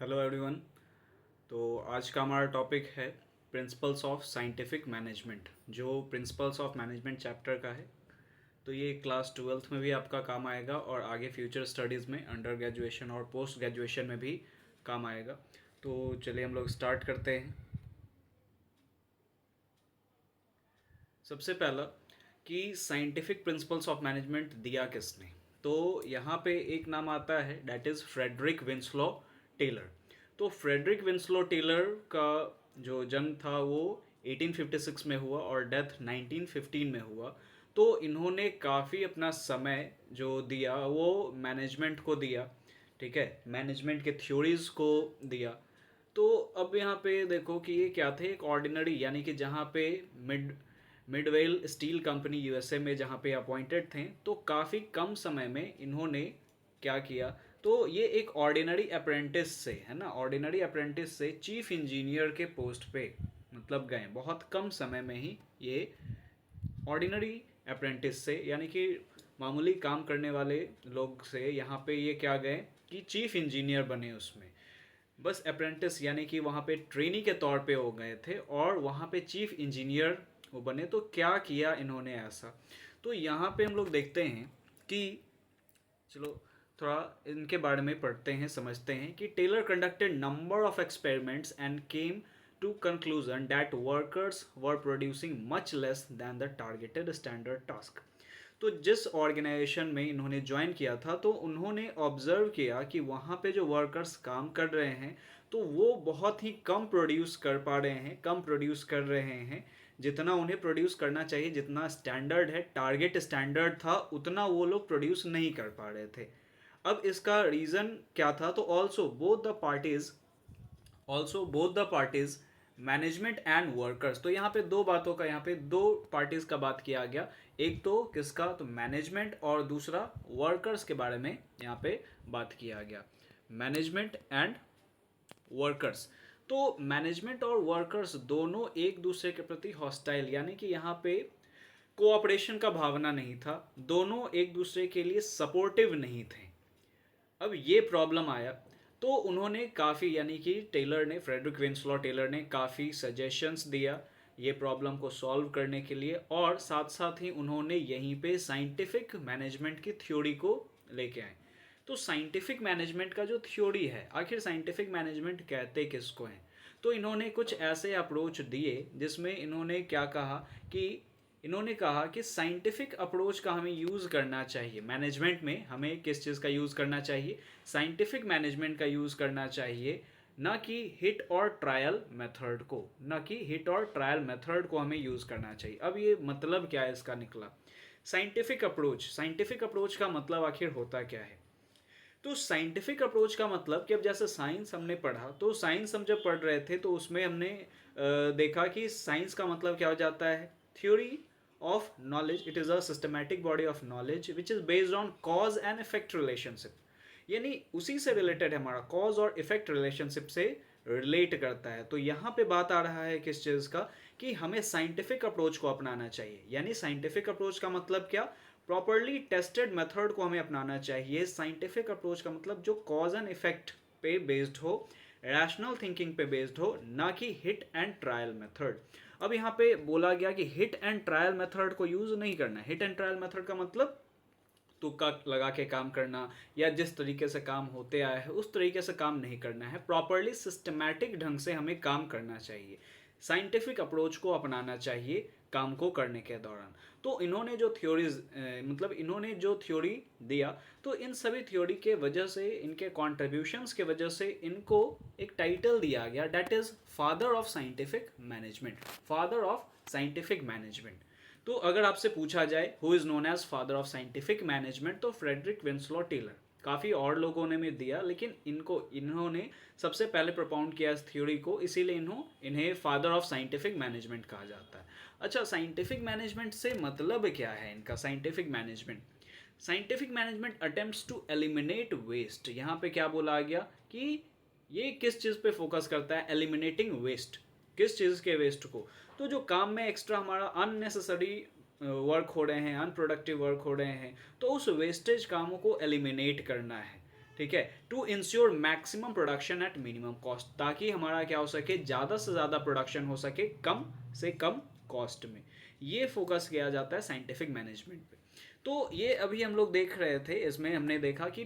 Hello everyone. तो आज का हमारा टॉपिक है प्रिंसिपल्स ऑफ साइंटिफिक मैनेजमेंट, जो प्रिंसिपल्स ऑफ मैनेजमेंट चैप्टर का है। तो ये क्लास ट्वेल्थ में भी आपका काम आएगा और आगे फ्यूचर स्टडीज़ में अंडर ग्रेजुएशन और पोस्ट ग्रेजुएशन में भी काम आएगा। तो चलिए हम लोग स्टार्ट करते हैं। सबसे पहला कि साइंटिफिक प्रिंसिपल्स ऑफ मैनेजमेंट दिया किसने। तो यहाँ पे एक नाम आता है, that is Frederick Winslow Taylor. तो फ्रेडरिक विंसलो टेलर का जो जन्म था वो 1856 में हुआ और डेथ 1915 में हुआ। तो इन्होंने काफ़ी अपना समय जो दिया वो मैनेजमेंट को दिया। ठीक है, मैनेजमेंट के थ्योरीज को दिया। तो अब यहाँ पे देखो कि ये क्या थे, एक ऑर्डिनरी यानी कि जहाँ पे मिडवेल स्टील कंपनी यूएसए में जहाँ पे अपॉइंटेड थे, तो काफ़ी कम समय में इन्होंने क्या किया। तो ये एक ऑर्डिनरी अप्रेंटिस से, है ना, ऑर्डिनरी अप्रेंटिस से चीफ इंजीनियर के पोस्ट पे मतलब गए बहुत कम समय में ही। ये ऑर्डिनरी अप्रेंटिस से यानी कि मामूली काम करने वाले लोग से यहाँ पे ये क्या गए कि चीफ इंजीनियर बने उसमें। बस अप्रेंटिस यानी कि वहाँ पे ट्रेनी के तौर पे हो गए थे और वहाँ पे चीफ इंजीनियर वो बने। तो क्या किया इन्होंने ऐसा, तो यहाँ पे हम लोग देखते हैं कि चलो थोड़ा इनके बारे में पढ़ते हैं, समझते हैं कि Taylor conducted number of experiments and came to conclusion that workers were producing much less than the targeted standard task. तो जिस ऑर्गेनाइजेशन में इन्होंने ज्वाइन किया था तो उन्होंने ऑब्जर्व किया कि वहाँ पे जो वर्कर्स काम कर रहे हैं तो वो बहुत ही कम प्रोड्यूस कर पा रहे हैं, कम प्रोड्यूस कर रहे हैं जितना उन्हें प्रोड्यूस करना चाहिए। जितना स्टैंडर्ड है, टारगेट स्टैंडर्ड था, उतना वो लोग प्रोड्यूस नहीं कर पा रहे थे। अब इसका रीज़न क्या था, तो also both the parties management and workers. तो यहाँ पे दो बातों का, यहाँ पे दो पार्टीज का बात किया गया। एक तो किसका, तो मैनेजमेंट, और दूसरा वर्कर्स के बारे में यहाँ पे बात किया गया, मैनेजमेंट एंड वर्कर्स। तो मैनेजमेंट और वर्कर्स दोनों एक दूसरे के प्रति हॉस्टाइल यानी कि यहाँ पे कोऑपरेशन का भावना नहीं था, दोनों एक दूसरे के लिए सपोर्टिव नहीं थे। अब ये प्रॉब्लम आया तो उन्होंने काफ़ी यानी कि टेलर ने, फ्रेडरिक विंसलॉ टेलर ने काफ़ी सजेशंस दिया ये प्रॉब्लम को सॉल्व करने के लिए, और साथ साथ ही उन्होंने यहीं पे साइंटिफिक मैनेजमेंट की थ्योरी को लेके आए। तो साइंटिफिक मैनेजमेंट का जो थ्योरी है, आखिर साइंटिफिक मैनेजमेंट कहते किसको हैं, तो इन्होंने कुछ ऐसे अप्रोच दिए जिसमें इन्होंने क्या कहा कि इन्होंने कहा कि साइंटिफिक अप्रोच का हमें यूज़ करना चाहिए मैनेजमेंट में। हमें किस चीज़ का यूज़ करना चाहिए, साइंटिफिक मैनेजमेंट का यूज़ करना चाहिए, ना कि हिट और ट्रायल मेथड को, ना कि हिट और ट्रायल मेथड को हमें यूज़ करना चाहिए। अब ये मतलब क्या है इसका निकला, साइंटिफिक अप्रोच का मतलब आखिर होता क्या है। तो साइंटिफिक अप्रोच का मतलब कि अब जैसे साइंस हमने पढ़ा, तो साइंस हम जब पढ़ रहे थे तो उसमें हमने देखा कि साइंस का मतलब क्या हो जाता है, theory of knowledge. It is a systematic body of knowledge which is based on cause and effect relationship. यानी उसी से रिलेटेड है, हमारा कॉज और इफेक्ट रिलेशनशिप से रिलेट करता है। तो यहाँ पे बात आ रहा है किस चीज़ का, कि हमें साइंटिफिक अप्रोच को अपनाना चाहिए। यानी साइंटिफिक अप्रोच का मतलब क्या, प्रॉपरली टेस्टेड मेथड को हमें अपनाना चाहिए। साइंटिफिक अप्रोच का मतलब जो कॉज एंड इफेक्ट पे बेस्ड हो, रैशनल थिंकिंग पे बेस्ड हो, ना कि हिट एंड ट्रायल मेथड। अब यहाँ पे बोला गया कि हिट एंड ट्रायल मेथड को यूज़ नहीं करना है। हिट एंड ट्रायल मेथड का मतलब तुक्का लगा के काम करना, या जिस तरीके से काम होते आया है उस तरीके से काम नहीं करना है। प्रॉपरली सिस्टमैटिक ढंग से हमें काम करना चाहिए, साइंटिफिक अप्रोच को अपनाना चाहिए काम को करने के दौरान। तो इन्होंने जो थ्योरीज मतलब इन्होंने जो थ्योरी दिया, तो इन सभी थ्योरी के वजह से, इनके कॉन्ट्रीब्यूशंस के वजह से इनको एक टाइटल दिया गया, that is father of scientific management, father of scientific management. तो अगर आपसे पूछा जाए who is known as father of scientific management, तो फ्रेडरिक विंसलॉ टेलर। काफ़ी और लोगों ने भी दिया, लेकिन इन्होंने सबसे पहले प्रोपाउंड किया इस थ्योरी को, इसीलिए इन्हें फादर ऑफ साइंटिफिक मैनेजमेंट कहा जाता है। अच्छा, साइंटिफिक मैनेजमेंट से मतलब क्या है इनका, scientific management attempts to eliminate waste. यहाँ पे क्या बोला गया कि ये किस चीज़ पे फोकस करता है, एलिमिनेटिंग वेस्ट। किस चीज़ के वेस्ट को, तो जो काम में एक्स्ट्रा हमारा अननेसेसरी वर्क हो रहे हैं, अनप्रोडक्टिव वर्क हो रहे हैं, तो उस वेस्टेज कामों को एलिमिनेट करना है। ठीक है, to ensure maximum production at minimum cost, ताकि हमारा क्या हो सके, ज़्यादा से ज़्यादा प्रोडक्शन हो सके कम से कम कॉस्ट में। ये फोकस किया जाता है साइंटिफिक मैनेजमेंट पे। तो ये अभी हम लोग देख रहे थे, इसमें हमने देखा कि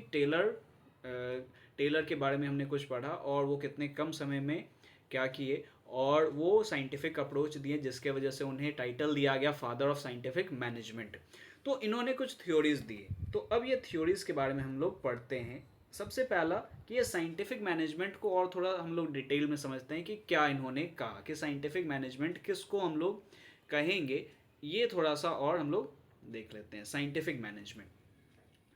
टेलर के बारे में हमने कुछ पढ़ा और वो कितने कम समय में क्या किए, और वो साइंटिफिक अप्रोच दिए जिसके वजह से उन्हें टाइटल दिया गया फादर ऑफ साइंटिफिक मैनेजमेंट। तो इन्होंने कुछ थ्योरीज दिए, तो अब ये थ्योरीज के बारे में हम लोग पढ़ते हैं। सबसे पहला कि ये साइंटिफिक मैनेजमेंट को और थोड़ा हम लोग डिटेल में समझते हैं कि क्या इन्होंने कहा, कि साइंटिफिक मैनेजमेंट किसको हम लोग कहेंगे, ये थोड़ा सा और हम लोग देख लेते हैं साइंटिफिक मैनेजमेंट।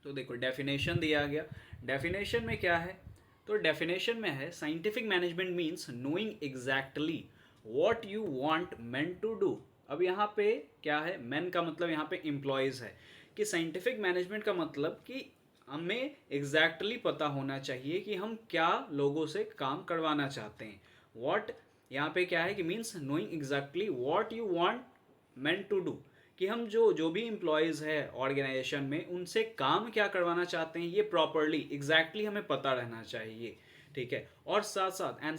तो देखो डेफिनेशन दिया गया, डेफिनेशन में क्या है, तो डेफिनेशन में है scientific management means knowing exactly what you want men to do. अब यहाँ पे क्या है, मैन का मतलब यहाँ पे एम्प्लॉयज़ है, कि साइंटिफिक मैनेजमेंट का मतलब कि हमें एग्जैक्टली पता होना चाहिए कि हम क्या लोगों से काम करवाना चाहते हैं। व्हाट यहाँ पे क्या है कि means knowing exactly what you want men to do, कि हम जो जो भी एम्प्लॉयज़ है ऑर्गेनाइजेशन में उनसे काम क्या करवाना चाहते हैं, ये प्रॉपरली एग्जैक्टली हमें पता रहना चाहिए। ठीक है, और साथ साथ and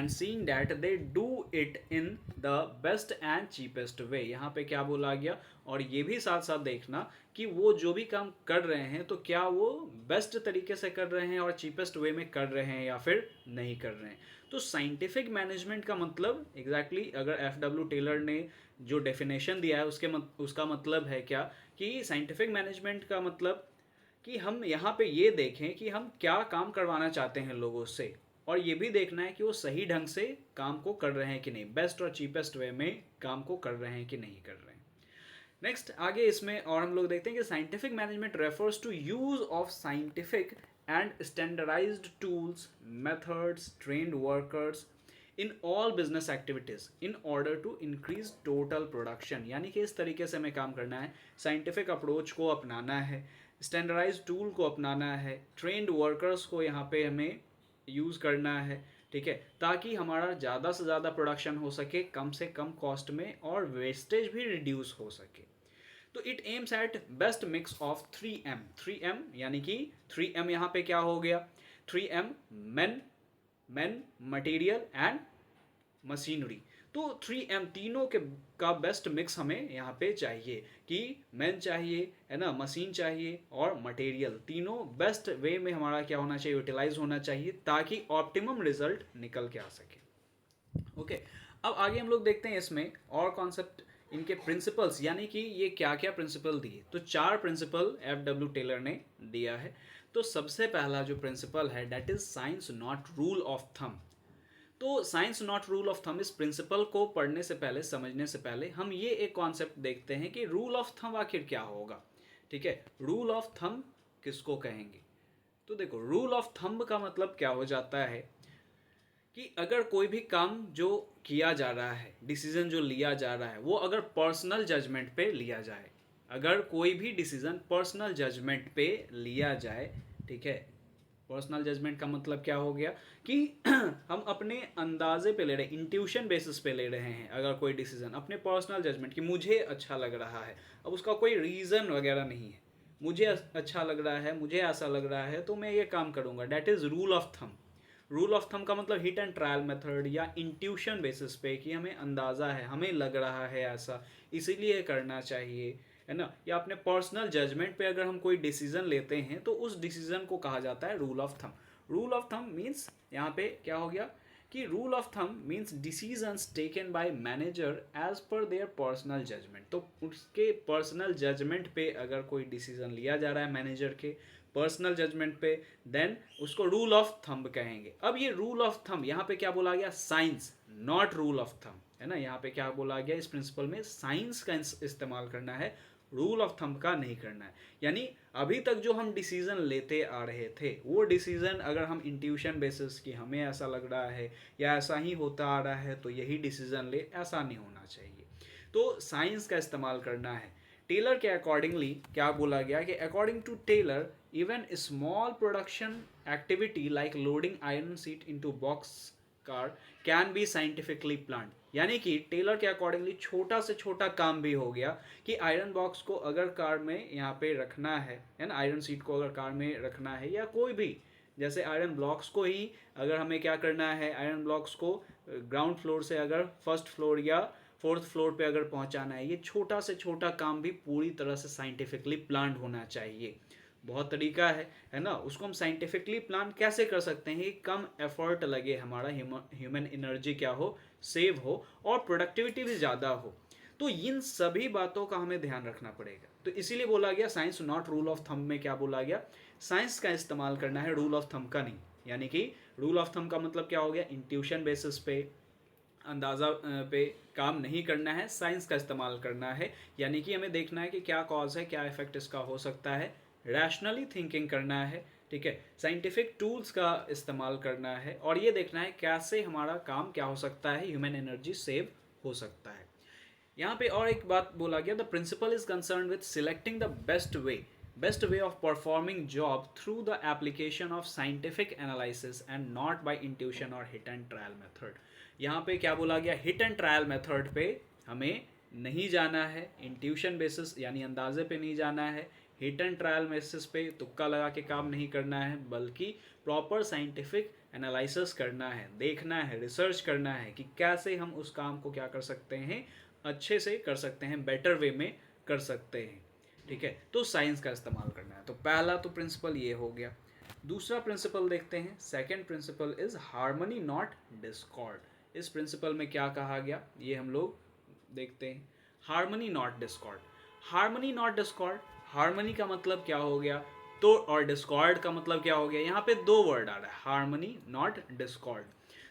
seeing that they do it in the best and cheapest way, यहाँ पे क्या बोला गया, और ये भी साथ साथ देखना कि वो जो भी काम कर रहे हैं तो क्या वो बेस्ट तरीके से कर रहे हैं और चीपेस्ट वे में कर रहे हैं या फिर नहीं कर रहे हैं। तो साइंटिफिक मैनेजमेंट का मतलब एग्जैक्टली अगर F.W. टेलर ने जो डेफिनेशन दिया है उसका मतलब है क्या, कि साइंटिफिक मैनेजमेंट का मतलब कि हम यहाँ पे ये देखें कि हम क्या काम करवाना चाहते हैं लोगों से, और ये भी देखना है कि वो सही ढंग से काम को कर रहे हैं कि नहीं, बेस्ट और चीपेस्ट वे में काम को कर रहे हैं कि नहीं कर रहे हैं। नेक्स्ट आगे इसमें और हम लोग देखते हैं कि scientific management refers to use of scientific and standardised tools, methods, trained workers in all business activities in order to increase total production, यानी कि इस तरीके से हमें काम करना है, साइंटिफिक अप्रोच को अपनाना है, स्टैंडर्डाइज टूल को अपनाना है, ट्रेंड वर्कर्स को यहाँ पे हमें यूज़ करना है। ठीक है, ताकि हमारा ज़्यादा से ज़्यादा प्रोडक्शन हो सके कम से कम कॉस्ट में, और वेस्टेज भी रिड्यूस हो सके। तो it aims at best mix of 3M यानी कि 3M यहाँ पे क्या हो गया, 3M man material and machinery. तो 3M तीनों के का बेस्ट मिक्स हमें यहाँ पे चाहिए, कि मैन चाहिए है ना, मशीन चाहिए और मटेरियल, तीनों बेस्ट वे में हमारा क्या होना चाहिए, यूटिलाइज होना चाहिए, ताकि ऑप्टिमम रिजल्ट निकल के आ सके। ओके, अब आगे हम लोग देखते हैं इसमें और कॉन्सेप्ट, इनके प्रिंसिपल्स, यानी कि ये क्या क्या प्रिंसिपल दिए। तो 4 प्रिंसिपल F.W. टेलर ने दिया है। तो सबसे पहला जो प्रिंसिपल है that is science not rule of thumb. तो science not rule of thumb, इस प्रिंसिपल को पढ़ने से पहले, समझने से पहले हम ये एक कॉन्सेप्ट देखते हैं कि रूल ऑफ थंब आखिर क्या होगा। ठीक है, रूल ऑफ थंब किसको कहेंगे। तो देखो रूल ऑफ थंब का मतलब क्या हो जाता है कि अगर कोई भी काम जो किया जा रहा है, डिसीजन जो लिया जा रहा है, वो अगर पर्सनल जजमेंट पे लिया जाए, अगर कोई भी डिसीजन पर्सनल जजमेंट पे लिया जाए, ठीक है, पर्सनल जजमेंट का मतलब क्या हो गया कि हम अपने अंदाजे पे ले रहे हैं, इंट्यूशन बेसिस पे ले रहे हैं, अगर कोई डिसीजन अपने पर्सनल जजमेंट कि मुझे अच्छा लग रहा है, अब उसका कोई रीज़न वगैरह नहीं है, मुझे अच्छा लग रहा है, मुझे ऐसा लग रहा है तो मैं ये काम करूँगा, that is rule of thumb. Rule of thumb का मतलब हिट एंड ट्रायल मेथड या इंट्यूशन बेसिस पे, कि हमें अंदाज़ा है, हमें लग रहा है ऐसा, इसीलिए करना चाहिए, है ना, या अपने पर्सनल जजमेंट पे अगर हम कोई डिसीजन लेते हैं तो उस डिसीजन को कहा जाता है rule of thumb. Rule of thumb means यहाँ पे क्या हो गया कि rule of thumb means decisions taken by manager as per their personal judgement. तो उसके पर्सनल जजमेंट पे अगर कोई डिसीजन लिया जा रहा है मैनेजर के पर्सनल जजमेंट पे, देन उसको रूल ऑफ थंब कहेंगे। अब ये रूल ऑफ थंब यहाँ पे क्या बोला गया, science not rule of thumb, है ना, यहाँ पे क्या बोला गया, इस प्रिंसिपल में साइंस का इस्तेमाल करना है, रूल ऑफ थंब का नहीं करना है। यानी अभी तक जो हम डिसीजन लेते आ रहे थे, वो डिसीजन अगर हम इंट्यूशन बेसिस कि हमें ऐसा लग रहा है या ऐसा ही होता आ रहा है तो यही डिसीजन ले, ऐसा नहीं होना चाहिए। तो साइंस का इस्तेमाल करना है। टेलर के अकॉर्डिंगली क्या बोला गया कि according to Taylor even small production activity like loading iron sheet into box car can be scientifically planned. यानी कि टेलर के अकॉर्डिंगली छोटा से छोटा काम भी हो गया कि आयरन बॉक्स को अगर कार में यहाँ पे रखना है ना, आयरन सीट को अगर कार में रखना है, या कोई भी जैसे आयरन ब्लॉक्स को ही अगर हमें क्या करना है, आयरन ब्लॉक्स को ग्राउंड फ्लोर से अगर फर्स्ट फ्लोर या फोर्थ फ्लोर पे अगर पहुंचाना है, ये छोटा से छोटा काम भी पूरी तरह से साइंटिफिकली प्लान होना चाहिए. बहुत तरीका है ना, उसको हम साइंटिफिकली प्लान कैसे कर सकते हैं, कम एफर्ट लगे, हमारा ह्यूमन एनर्जी क्या हो, सेव हो, और प्रोडक्टिविटी भी ज़्यादा हो. तो इन सभी बातों का हमें ध्यान रखना पड़ेगा. तो इसीलिए बोला गया science not rule of thumb में क्या बोला गया, साइंस का इस्तेमाल करना है, रूल ऑफ थंब का नहीं. यानी कि रूल ऑफ थंब का मतलब क्या हो गया, इंट्यूशन बेसिस पे, अंदाज़ा पे काम नहीं करना है, साइंस का इस्तेमाल करना है. यानी कि हमें देखना है कि क्या कॉज है, क्या इफेक्ट इसका हो सकता है, रैशनली थिंकिंग करना है, ठीक है, साइंटिफिक टूल्स का इस्तेमाल करना है, और ये देखना है कैसे हमारा काम क्या हो सकता है, ह्यूमन एनर्जी सेव हो सकता है. यहाँ पे और एक बात बोला गया, the principle is concern with selecting the best way of performing job through the application of scientific analysis and not by intuition और हिट एंड ट्रायल मेथड. यहाँ पे क्या बोला गया, हिट एंड ट्रायल मेथड पे हमें नहीं जाना है, इंट्यूशन बेसिस यानी अंदाजे पे नहीं जाना है, हिट एंड ट्रायल बेसिस पे तुक्का लगा के काम नहीं करना है, बल्कि प्रॉपर साइंटिफिक एनालिसिस करना है, देखना है, रिसर्च करना है कि कैसे हम उस काम को क्या कर सकते हैं, अच्छे से कर सकते हैं, बेटर वे में कर सकते हैं. ठीक है, तो साइंस का इस्तेमाल करना है. तो पहला तो प्रिंसिपल ये हो गया. दूसरा प्रिंसिपल देखते हैं, second principle is harmony not discord. इस प्रिंसिपल में क्या कहा गया ये हम लोग देखते हैं. Harmony not discord, harmony not discord, harmony का मतलब क्या हो गया, तो और डिस्कॉर्ड का मतलब क्या हो गया. यहाँ पे दो वर्ड आ रहा है, हार्मनी नॉट डिस्कॉर्ड.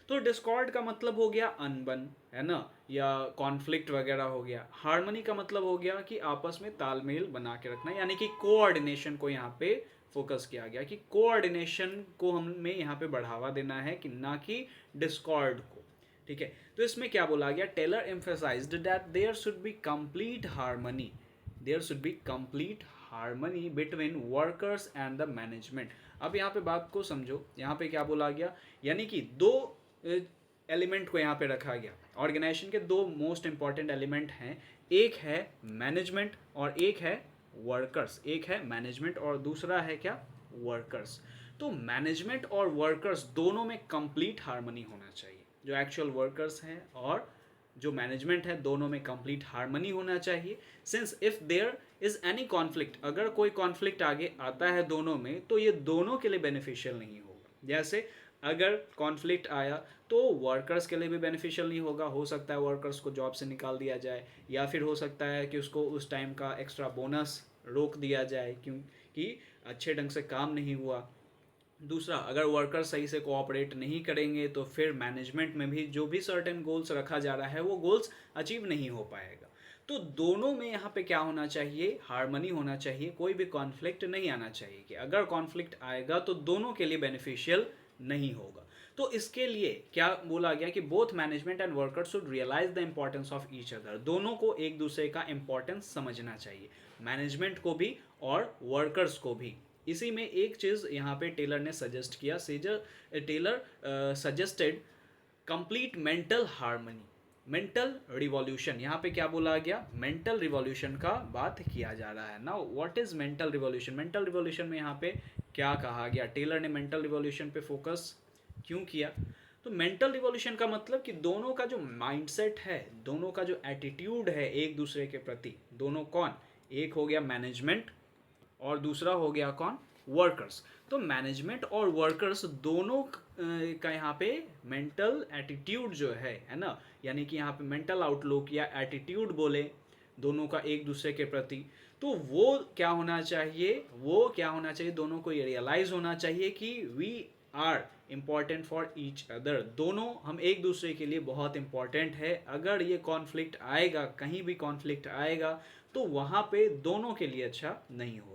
तो डिस्कॉर्ड का मतलब हो गया अनबन, है ना, या कॉन्फ्लिक्ट वगैरह हो गया. हार्मनी का मतलब हो गया कि आपस में तालमेल बना के रखना, यानी कि कोऑर्डिनेशन को यहाँ पे फोकस किया गया कि कोऑर्डिनेशन को हमें यहाँ पे बढ़ावा देना है, कि ना कि डिस्कॉर्ड को. ठीक है, तो इसमें क्या बोला गया, Taylor emphasised that there should be complete harmony, there should be complete harmony between workers and the management. अब यहाँ पे बात को समझो, यहाँ पे क्या बोला गया, यानी कि दो एलिमेंट को यहाँ पे रखा गया. ऑर्गेनाइजेशन के दो मोस्ट इंपॉर्टेंट एलिमेंट हैं, एक है मैनेजमेंट और एक है वर्कर्स. एक है मैनेजमेंट और दूसरा है क्या, वर्कर्स. तो मैनेजमेंट और वर्कर्स दोनों में कंप्लीट हार्मनी होना चाहिए. जो एक्चुअल वर्कर्स हैं और जो मैनेजमेंट है, दोनों में कंप्लीट हार्मनी होना चाहिए. Since if there is any conflict, अगर कोई कॉन्फ्लिक्ट आगे आता है दोनों में, तो ये दोनों के लिए बेनिफिशियल नहीं होगा. जैसे अगर कॉन्फ्लिक्ट आया तो वर्कर्स के लिए भी बेनिफिशियल नहीं होगा, हो सकता है वर्कर्स को जॉब से निकाल दिया जाए, या फिर हो सकता है कि उसको उस टाइम का एक्स्ट्रा बोनस रोक दिया जाए क्योंकि अच्छे ढंग से काम नहीं हुआ. दूसरा, अगर वर्कर सही से कोऑपरेट नहीं करेंगे तो फिर मैनेजमेंट में भी जो भी सर्टेन गोल्स रखा जा रहा है वो गोल्स अचीव नहीं हो पाएगा. तो दोनों में यहाँ पे क्या होना चाहिए, हार्मनी होना चाहिए, कोई भी कॉन्फ्लिक्ट नहीं आना चाहिए, कि अगर कॉन्फ्लिक्ट आएगा तो दोनों के लिए बेनिफिशियल नहीं होगा. तो इसके लिए क्या बोला गया कि both management and workers should realise the importance of each other. दोनों को एक दूसरे का इंपॉर्टेंस समझना चाहिए, मैनेजमेंट को भी और वर्कर्स को भी. इसी में एक चीज़ यहाँ पे टेलर ने सजेस्ट किया, Taylor suggested complete mental harmony, mental revolution. यहाँ पे क्या बोला गया, मेंटल रिवॉल्यूशन का बात किया जा रहा है. Now what is mental revolution, mental revolution में यहाँ पे क्या कहा गया, टेलर ने मेंटल रिवॉल्यूशन पे फोकस क्यों किया. तो मेंटल रिवॉल्यूशन का मतलब कि दोनों का जो माइंडसेट है, दोनों का जो एटीट्यूड है एक दूसरे के प्रति, दोनों कौन, एक हो गया मैनेजमेंट और दूसरा हो गया कौन, वर्कर्स. तो मैनेजमेंट और वर्कर्स दोनों का यहाँ पे मेंटल एटीट्यूड जो है ना, यानी कि यहाँ पे मेंटल आउटलुक या एटीट्यूड बोले दोनों का एक दूसरे के प्रति, तो वो क्या होना चाहिए, वो क्या होना चाहिए, दोनों को ये रियलाइज होना चाहिए कि we are important for each other, दोनों हम एक दूसरे के लिए बहुत इंपॉर्टेंट है. अगर ये कॉन्फ्लिक्ट आएगा, कहीं भी कॉन्फ्लिक्ट आएगा, तो वहाँ पे दोनों के लिए अच्छा नहीं होगा.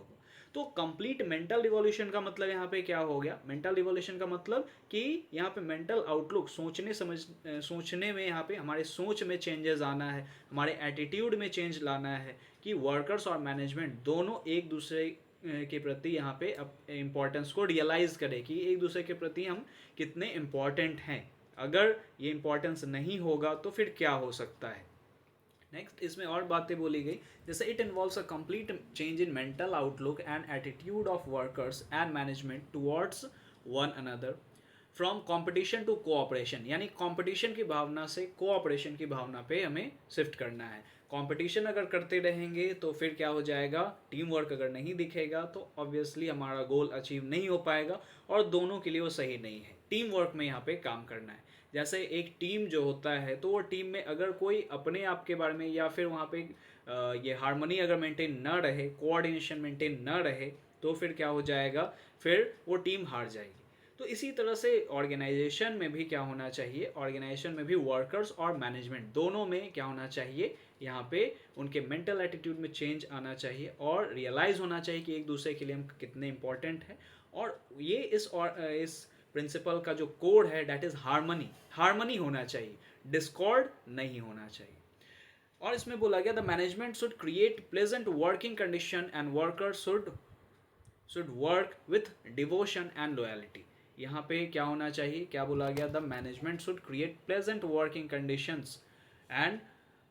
तो कंप्लीट मेंटल रिवॉल्यूशन का मतलब यहाँ पे क्या हो गया, मेंटल रिवॉल्यूशन का मतलब कि यहाँ पे मेंटल आउटलुक, सोचने में, यहाँ पे हमारे सोच में चेंजेस आना है, हमारे एटीट्यूड में चेंज लाना है, कि वर्कर्स और मैनेजमेंट दोनों एक दूसरे के प्रति यहाँ पे इम्पोर्टेंस को रियलाइज़ करें कि एक दूसरे के प्रति हम कितने इम्पॉर्टेंट हैं. अगर ये इंपॉर्टेंस नहीं होगा तो फिर क्या हो सकता है। नेक्स्ट इसमें और बातें बोली गई, जैसे it involves a complete change in mental outlook and attitude of workers and management towards one another, from competition to cooperation, यानी कंपटीशन की भावना से कोऑपरेशन की भावना पे हमें शिफ्ट करना है। कंपटीशन अगर करते रहेंगे तो फिर क्या हो जाएगा, टीम वर्क अगर नहीं दिखेगा तो ऑब्वियसली हमारा गोल अचीव नहीं हो पाएगा और दोनों के लिए वो सही नहीं है। टीम वर्क में यहाँ पे काम करना है। जैसे एक टीम जो होता है तो वो टीम में अगर कोई अपने आप के बारे में या फिर वहाँ पे ये हार्मनी अगर मेंटेन न रहे, कोऑर्डिनेशन मेंटेन न रहे, तो फिर क्या हो जाएगा, फिर वो टीम हार जाएगी। तो इसी तरह से ऑर्गेनाइजेशन में भी क्या होना चाहिए, ऑर्गेनाइजेशन में भी वर्कर्स और मैनेजमेंट दोनों में क्या होना चाहिए, यहाँ पे उनके मेंटल एटीट्यूड में चेंज आना चाहिए और रियलाइज़ होना चाहिए कि एक दूसरे के लिए हम कितने इंपॉर्टेंट हैं। और ये इस प्रिंसिपल का जो कोड है डैट इज़ हार्मनी होना चाहिए, डिस्कॉर्ड नहीं होना चाहिए। और इसमें बोला गया the management should create pleasant working condition and worker should work with devotion and loyalty. यहाँ पे क्या होना चाहिए, क्या बोला गया, the management should create pleasant working conditions and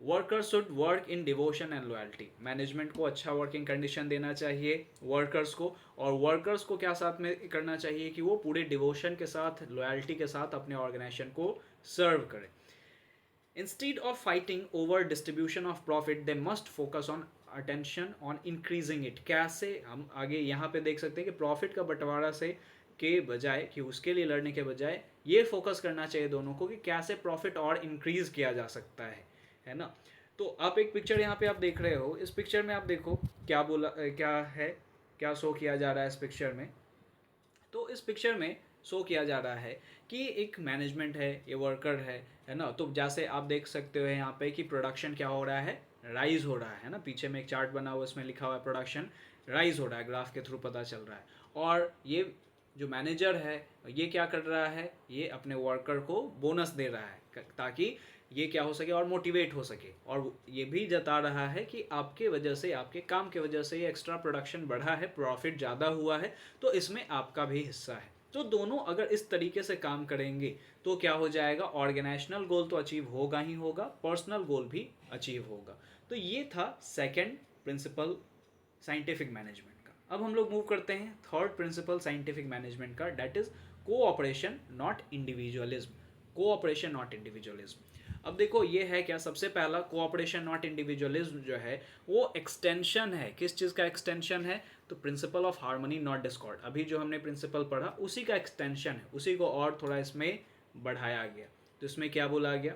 workers should work in devotion and loyalty. Management को अच्छा वर्किंग कंडीशन देना चाहिए वर्कर्स को, और वर्कर्स को क्या साथ में करना चाहिए कि वो पूरे डिवोशन के साथ, लॉयल्टी के साथ अपने ऑर्गेनाइजेशन को सर्व करें। Instead of fighting over distribution of profit, they must focus on attention on increasing it। कैसे हम आगे यहाँ पे देख सकते हैं कि प्रॉफिट का बंटवारा से के बजाय, कि उसके लिए लड़ने के बजाय ये फोकस करना चाहिए दोनों को कि कैसे प्रॉफिट और इंक्रीज किया जा सकता है ना। तो आप एक पिक्चर यहाँ पे आप देख रहे हो, इस पिक्चर में आप देखो क्या बोला, क्या है, क्या शो किया जा रहा है इस पिक्चर में। तो इस पिक्चर में शो किया जा रहा है कि एक मैनेजमेंट है, ये वर्कर है ना। तो जैसे आप देख सकते हो यहाँ पे कि प्रोडक्शन क्या हो रहा है, राइज हो रहा है ना। पीछे में एक चार्ट बना हुआ, उसमें लिखा हुआ है प्रोडक्शन राइज हो रहा है, ग्राफ के थ्रू पता चल रहा है। और ये जो मैनेजर है ये क्या कर रहा है, ये अपने वर्कर को बोनस दे रहा है ताकि ये क्या हो सके और मोटिवेट हो सके, और ये भी जता रहा है कि आपके वजह से, आपके काम के वजह से ये एक्स्ट्रा प्रोडक्शन बढ़ा है, प्रॉफिट ज़्यादा हुआ है, तो इसमें आपका भी हिस्सा है। तो दोनों अगर इस तरीके से काम करेंगे तो क्या हो जाएगा, ऑर्गेनाइजेशनल गोल तो अचीव होगा ही होगा, पर्सनल गोल भी अचीव होगा। तो ये था सेकंड प्रिंसिपल साइंटिफिक मैनेजमेंट का। अब हम लोग मूव करते हैं थर्ड प्रिंसिपल साइंटिफिक मैनेजमेंट का, that is cooperation not individualism. Cooperation not individualism. अब देखो ये है क्या, सबसे पहला कोऑपरेशन नॉट इंडिविजुअलिज्म जो है वो एक्सटेंशन है, किस चीज़ का एक्सटेंशन है, तो principle of harmony not Discord. अभी जो हमने प्रिंसिपल पढ़ा उसी का एक्सटेंशन है, उसी को और थोड़ा इसमें बढ़ाया गया। तो इसमें क्या बोला गया,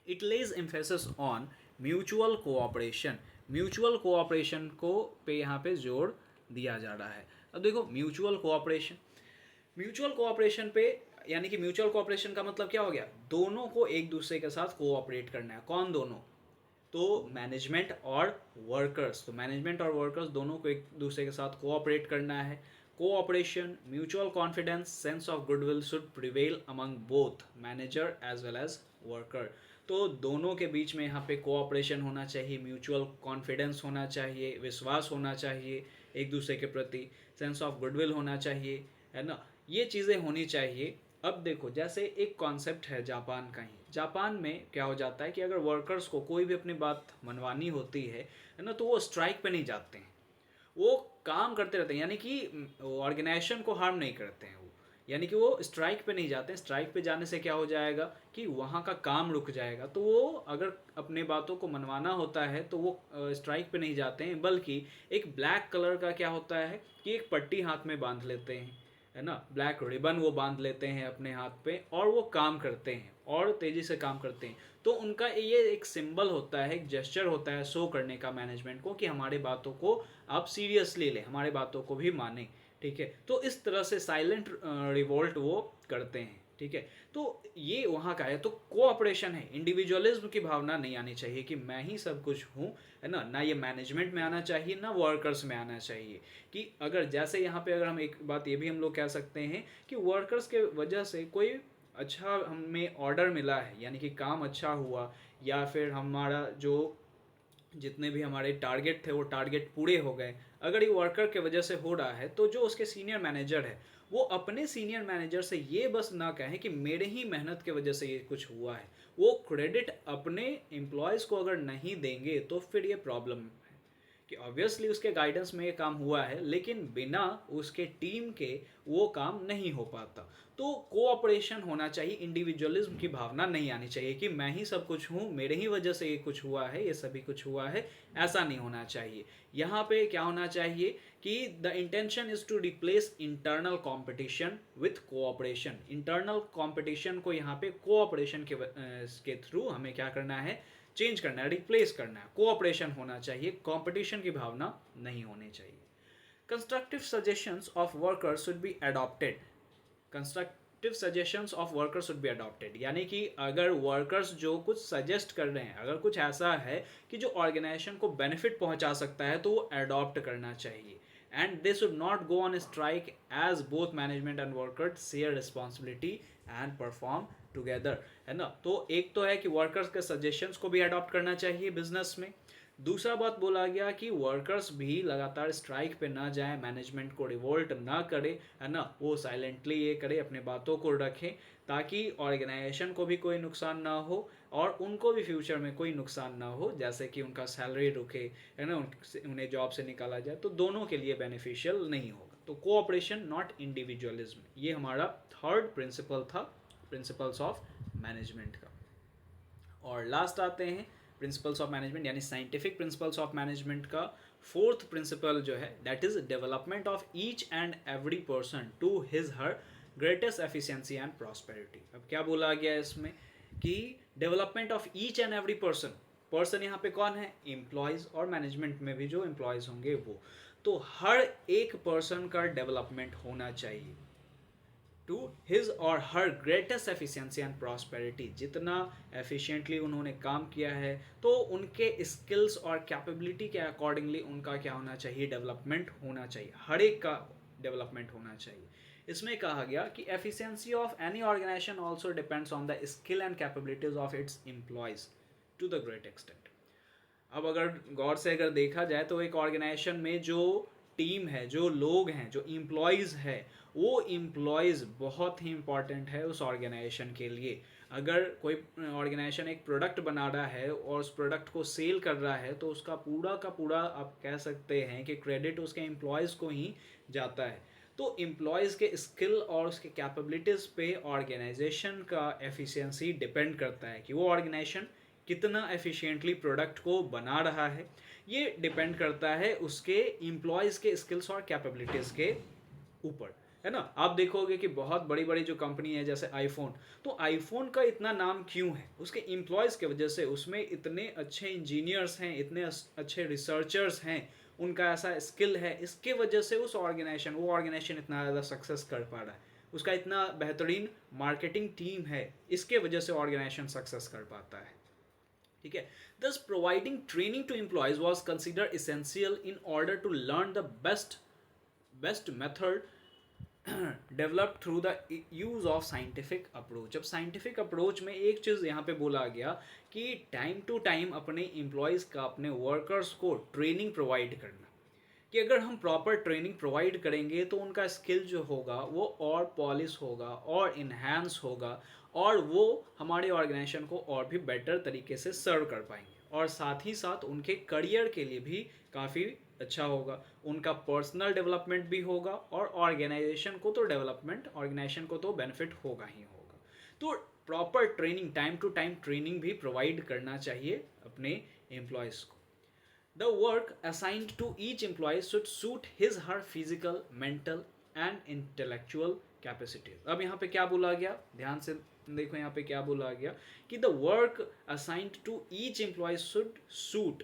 it Lay's emphasis on mutual cooperation. Mutual cooperation को पे यहाँ पे जोर दिया जा रहा है। अब देखो म्यूचुअल कोऑपरेशन पे, यानी कि म्यूचुअल कोऑपरेशन का मतलब क्या हो गया, दोनों को एक दूसरे के साथ कोऑपरेट करना है। कौन दोनों, तो मैनेजमेंट और वर्कर्स। तो मैनेजमेंट और वर्कर्स दोनों को एक दूसरे के साथ कोऑपरेट करना है। Cooperation, mutual confidence, sense of goodwill should prevail among both manager as well as worker. तो दोनों के बीच में यहाँ पे कोऑपरेशन होना चाहिए, म्यूचुअल कॉन्फिडेंस होना चाहिए, विश्वास होना चाहिए एक दूसरे के प्रति, सेंस ऑफ गुडविल होना चाहिए, है ना, ये चीज़ें होनी चाहिए। अब देखो जैसे एक कॉन्सेप्ट है जापान का ही, जापान में क्या हो जाता है कि अगर वर्कर्स को कोई भी अपनी बात मनवानी होती है ना, तो वो स्ट्राइक पे नहीं जाते हैं, वो काम करते रहते हैं, यानी कि ऑर्गेनाइजेशन को हार्म नहीं करते हैं वो, यानी कि वो स्ट्राइक पे नहीं जाते हैं। स्ट्राइक पे जाने से क्या हो जाएगा कि वहाँ का काम रुक जाएगा। तो वो अगर अपने बातों को मनवाना होता है तो वो स्ट्राइक पे नहीं जाते हैं, बल्कि एक ब्लैक कलर का क्या होता है कि एक पट्टी हाथ में बांध लेते हैं, है ना, ब्लैक रिबन वो बांध लेते हैं अपने हाथ पे, और वो काम करते हैं और तेज़ी से काम करते हैं। तो उनका ये एक सिंबल होता है, एक जेस्चर होता है शो करने का मैनेजमेंट को कि हमारे बातों को आप सीरियसली लें, हमारे बातों को भी मानें, ठीक है। तो इस तरह से साइलेंट रिवोल्ट वो करते हैं, ठीक है। तो ये वहाँ का है। तो कोऑपरेशन है, इंडिविजुअलिज्म की भावना नहीं आनी चाहिए कि मैं ही सब कुछ हूँ, है ना, ना ये मैनेजमेंट में आना चाहिए ना वर्कर्स में आना चाहिए। कि अगर जैसे यहाँ पे अगर हम एक बात ये भी हम लोग कह सकते हैं कि वर्कर्स के वजह से कोई अच्छा हमें ऑर्डर मिला है, यानी कि काम अच्छा हुआ, या फिर हमारा जो जितने भी हमारे टारगेट थे वो टारगेट पूरे हो गए, अगर ये वर्कर के वजह से हो रहा है, तो जो उसके सीनियर मैनेजर है वो अपने सीनियर मैनेजर से ये बस ना कहें कि मेरे ही मेहनत की वजह से ये कुछ हुआ है, वो क्रेडिट अपने एम्प्लॉयज़ को अगर नहीं देंगे तो फिर ये प्रॉब्लम है कि ऑब्वियसली उसके गाइडेंस में ये काम हुआ है, लेकिन बिना उसके टीम के वो काम नहीं हो पाता। तो कोऑपरेशन होना चाहिए, इंडिविजुअलिज्म की भावना नहीं आनी चाहिए कि मैं ही सब कुछ हूँ, मेरे ही वजह से ये कुछ हुआ है, ये सभी कुछ हुआ है, ऐसा नहीं होना चाहिए। यहाँ पे क्या होना चाहिए कि the intention is to replace internal competition with cooperation. Internal competition को यहाँ पे कोऑपरेशन के थ्रू हमें क्या करना है, चेंज करना है, रिप्लेस करना है। कोऑपरेशन होना चाहिए, कंपटीशन की भावना नहीं होनी चाहिए। Constructive suggestions of workers should be adopted. Constructive suggestions of workers should be adopted, यानी कि अगर वर्कर्स जो कुछ सजेस्ट कर रहे हैं, अगर कुछ ऐसा है कि जो ऑर्गेनाइजेशन को बेनिफिट पहुंचा सकता है, तो वो अडॉप्ट करना चाहिए। And they should not go on strike as both management and workers share responsibility and perform together, है ना। तो एक तो है कि वर्कर्स के सजेशंस को भी अडॉप्ट करना चाहिए बिजनेस में। दूसरा बात बोला गया कि वर्कर्स भी लगातार स्ट्राइक पे ना जाए, मैनेजमेंट को रिवोल्ट ना करे, है ना, वो साइलेंटली ये करे, अपने बातों को रखें, ताकि ऑर्गेनाइजेशन को भी कोई नुकसान ना हो और उनको भी फ्यूचर में कोई नुकसान ना हो, जैसे कि उनका सैलरी रुके, है ना, उन्हें जॉब से निकाला जाए, तो दोनों के लिए बेनिफिशियल नहीं होगा। तो कोऑपरेशन नॉट इंडिविजुअलिज्म, ये हमारा थर्ड प्रिंसिपल था प्रिंसिपल्स ऑफ मैनेजमेंट का। और लास्ट आते हैं प्रिंसिपल्स ऑफ मैनेजमेंट यानी साइंटिफिक प्रिंसिपल्स ऑफ मैनेजमेंट का फोर्थ प्रिंसिपल जो है, that is development of each and every person to his her greatest efficiency and prosperity. अब क्या बोला गया इसमें कि development of each and every person, person यहाँ पे कौन है, एम्प्लॉयज़, और मैनेजमेंट में भी जो एम्प्लॉयज़ होंगे वो, तो हर एक पर्सन का डेवलपमेंट होना चाहिए टू हिज और हर ग्रेटेस्ट एफिशिएंसी एंड प्रॉस्पेरिटी। जितना एफिशिएंटली उन्होंने काम किया है, तो उनके स्किल्स और कैपेबिलिटी के अकॉर्डिंगली उनका क्या होना चाहिए, डेवलपमेंट होना चाहिए, हर एक का डेवलपमेंट होना चाहिए। इसमें कहा गया कि efficiency of any organisation also depends on the skill and capabilities of its employees to the great extent. अब अगर गौर से अगर देखा जाए तो एक ऑर्गेनाइजेशन में जो टीम है, जो लोग हैं, जो एम्प्लॉयज़ है, वो एम्प्लॉयज़ बहुत ही इंपॉर्टेंट है उस ऑर्गेनाइजेशन के लिए। अगर कोई ऑर्गेनाइजेशन एक प्रोडक्ट बना रहा है और उस प्रोडक्ट को सेल कर रहा है, तो उसका पूरा का पूरा आप कह सकते हैं कि क्रेडिट उसके एम्प्लॉयज़ को ही जाता है। तो एम्प्लॉयज़ के स्किल और उसके कैपेबिलिटीज़ पे ऑर्गेनाइजेशन का एफिशिएंसी डिपेंड करता है कि वो ऑर्गेनाइजेशन कितना एफिशिएंटली प्रोडक्ट को बना रहा है। ये डिपेंड करता है उसके एम्प्लॉयज़ के स्किल्स और कैपेबिलिटीज़ के ऊपर, है ना। आप देखोगे कि बहुत बड़ी बड़ी जो कंपनी है जैसे आईफोन, तो आईफोन का इतना नाम क्यों है, उसके एम्प्लॉयज़ की वजह से। उसमें इतने अच्छे इंजीनियर्स हैं, इतने अच्छे रिसर्चर्स हैं, उनका ऐसा स्किल है, इसके वजह से वो ऑर्गेनाइजेशन इतना ज़्यादा सक्सेस कर पा रहा है। उसका इतना बेहतरीन मार्केटिंग टीम है, इसके वजह से ऑर्गेनाइजेशन सक्सेस कर पाता है, ठीक है। Thus providing training to employees was considered essential in order to learn the best method developed through the use of scientific approach। अब साइंटिफिक अप्रोच में एक चीज़ यहाँ पे बोला गया कि टाइम टू टाइम अपने एम्प्लॉयज़ का, अपने वर्कर्स को ट्रेनिंग प्रोवाइड करना, कि अगर हम प्रॉपर ट्रेनिंग प्रोवाइड करेंगे तो उनका स्किल जो होगा वो और पॉलिश होगा और इन्हांस होगा, और वो हमारे ऑर्गेनाइजेशन को और भी बेटर तरीके से सर्व कर पाएंगे, और साथ ही साथ उनके करियर के लिए भी काफ़ी अच्छा होगा, उनका पर्सनल डेवलपमेंट भी होगा, और ऑर्गेनाइजेशन को तो डेवलपमेंट, ऑर्गेनाइजेशन को तो बेनिफिट होगा ही होगा। तो proper training, time to time training भी प्रोवाइड करना चाहिए अपने एम्प्लॉयज़ को। The work assigned to each employee should suit his her physical, mental and intellectual capacity। अब यहाँ पे क्या बोला गया, ध्यान से देखो यहाँ पे क्या बोला गया कि the work assigned to each employee should suit,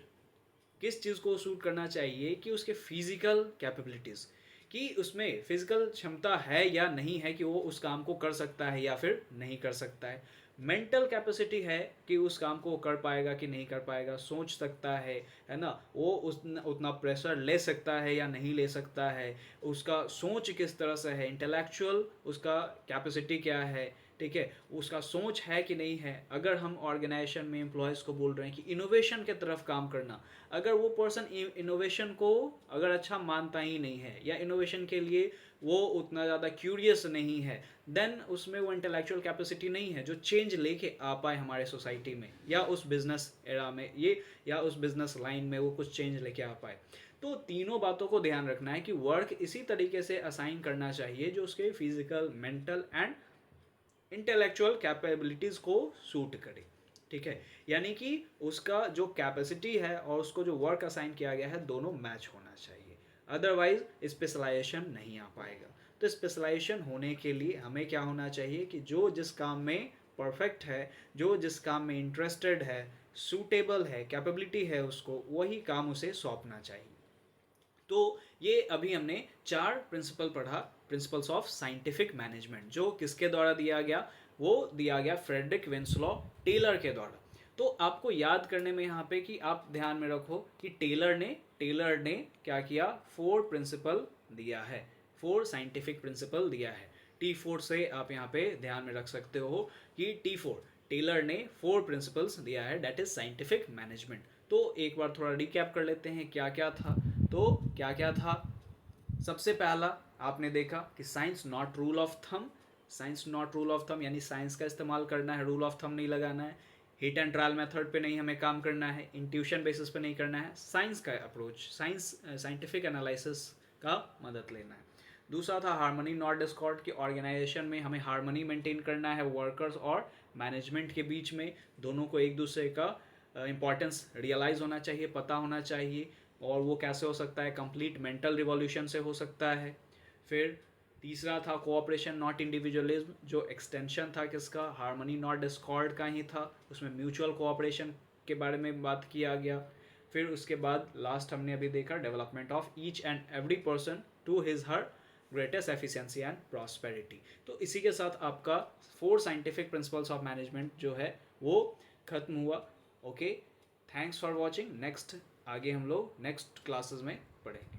किस चीज़ को सूट करना चाहिए, कि उसके फिजिकल कैपेबिलिटीज़, कि उसमें फिजिकल क्षमता है या नहीं है, कि वो उस काम को कर सकता है या फिर नहीं कर सकता है। मेंटल कैपेसिटी है कि उस काम को कर पाएगा कि नहीं कर पाएगा, सोच सकता है ना, वो उतना प्रेशर ले सकता है या नहीं ले सकता है, उसका सोच किस तरह से है, इंटेलेक्चुअल उसका कैपेसिटी क्या है, ठीक है, उसका सोच है कि नहीं है। अगर हम ऑर्गेनाइजेशन में एम्प्लॉयज़ को बोल रहे हैं कि इनोवेशन के तरफ काम करना, अगर वो पर्सन इनोवेशन को अगर अच्छा मानता ही नहीं है, या इनोवेशन के लिए वो उतना ज़्यादा क्यूरियस नहीं है, देन उसमें वो इंटेलेक्चुअल कैपेसिटी नहीं है जो चेंज लेके आ पाए हमारे सोसाइटी में या उस बिज़नेस एरा में ये या उस बिज़नेस लाइन में वो कुछ चेंज लेके आ पाए। तो तीनों बातों को ध्यान रखना है कि वर्क इसी तरीके से असाइन करना चाहिए जो उसके physical, mental and intellectual capabilities को सूट करे। ठीक है, यानी कि उसका जो कैपेसिटी है और उसको जो वर्क असाइन किया गया है दोनों मैच होना चाहिए, अदरवाइज स्पेशलाइजेशन नहीं आ पाएगा। तो स्पेशलाइजेशन होने के लिए हमें क्या होना चाहिए कि जो जिस काम में परफेक्ट है, जो जिस काम में इंटरेस्टेड है, सूटेबल है, कैपेबिलिटी है, उसको वही काम उसे सौंपना चाहिए। तो ये अभी हमने 4 प्रिंसिपल पढ़ा, प्रिंसिपल्स ऑफ साइंटिफिक मैनेजमेंट, जो किसके द्वारा दिया गया, वो दिया गया फ्रेडरिक विंसलॉ टेलर के द्वारा। तो आपको याद करने में यहाँ पे कि आप ध्यान में रखो कि टेलर ने क्या किया, 4 प्रिंसिपल दिया है, 4 साइंटिफिक प्रिंसिपल दिया है। T4 से आप यहाँ पे ध्यान में रख सकते हो कि T4 टेलर ने 4 प्रिंसिपल्स दिया है, दैट इज साइंटिफिक मैनेजमेंट। तो एक बार थोड़ा रिकैप कर लेते हैं क्या क्या था। तो क्या क्या था, सबसे पहला आपने देखा कि science not rule of thumb. Science not rule of thumb यानी साइंस का इस्तेमाल करना है, रूल ऑफ थंब नहीं लगाना है। हिट एंड ट्रायल मेथड पे नहीं हमें काम करना है, इंट्यूशन बेसिस पे नहीं करना है, साइंस का अप्रोच, साइंटिफिक एनालिसिस का मदद लेना है। दूसरा था हार्मनी नॉट डिस्कॉर्ड, की ऑर्गेनाइजेशन में हमें हार्मनी मेंटेन करना है वर्कर्स और मैनेजमेंट के बीच में, दोनों को एक दूसरे का इंपॉर्टेंस रियलाइज़ होना चाहिए, पता होना चाहिए। और वो कैसे हो सकता है, कंप्लीट मेंटल रिवॉल्यूशन से हो सकता है। फिर तीसरा था कोऑपरेशन नॉट इंडिविजुअलिज्म, जो एक्सटेंशन था किसका, हार्मनी नॉट डिस्कॉर्ड का ही था, उसमें म्यूचुअल कोऑपरेशन के बारे में बात किया गया। फिर उसके बाद लास्ट हमने अभी देखा development of each and every person to his her greatest efficiency and prosperity. तो इसी के साथ आपका 4 साइंटिफिक प्रिंसिपल्स ऑफ मैनेजमेंट जो है वो खत्म हुआ। Okay, thanks for watching. Next आगे हम लोग नेक्स्ट क्लासेस में पढ़ेंगे।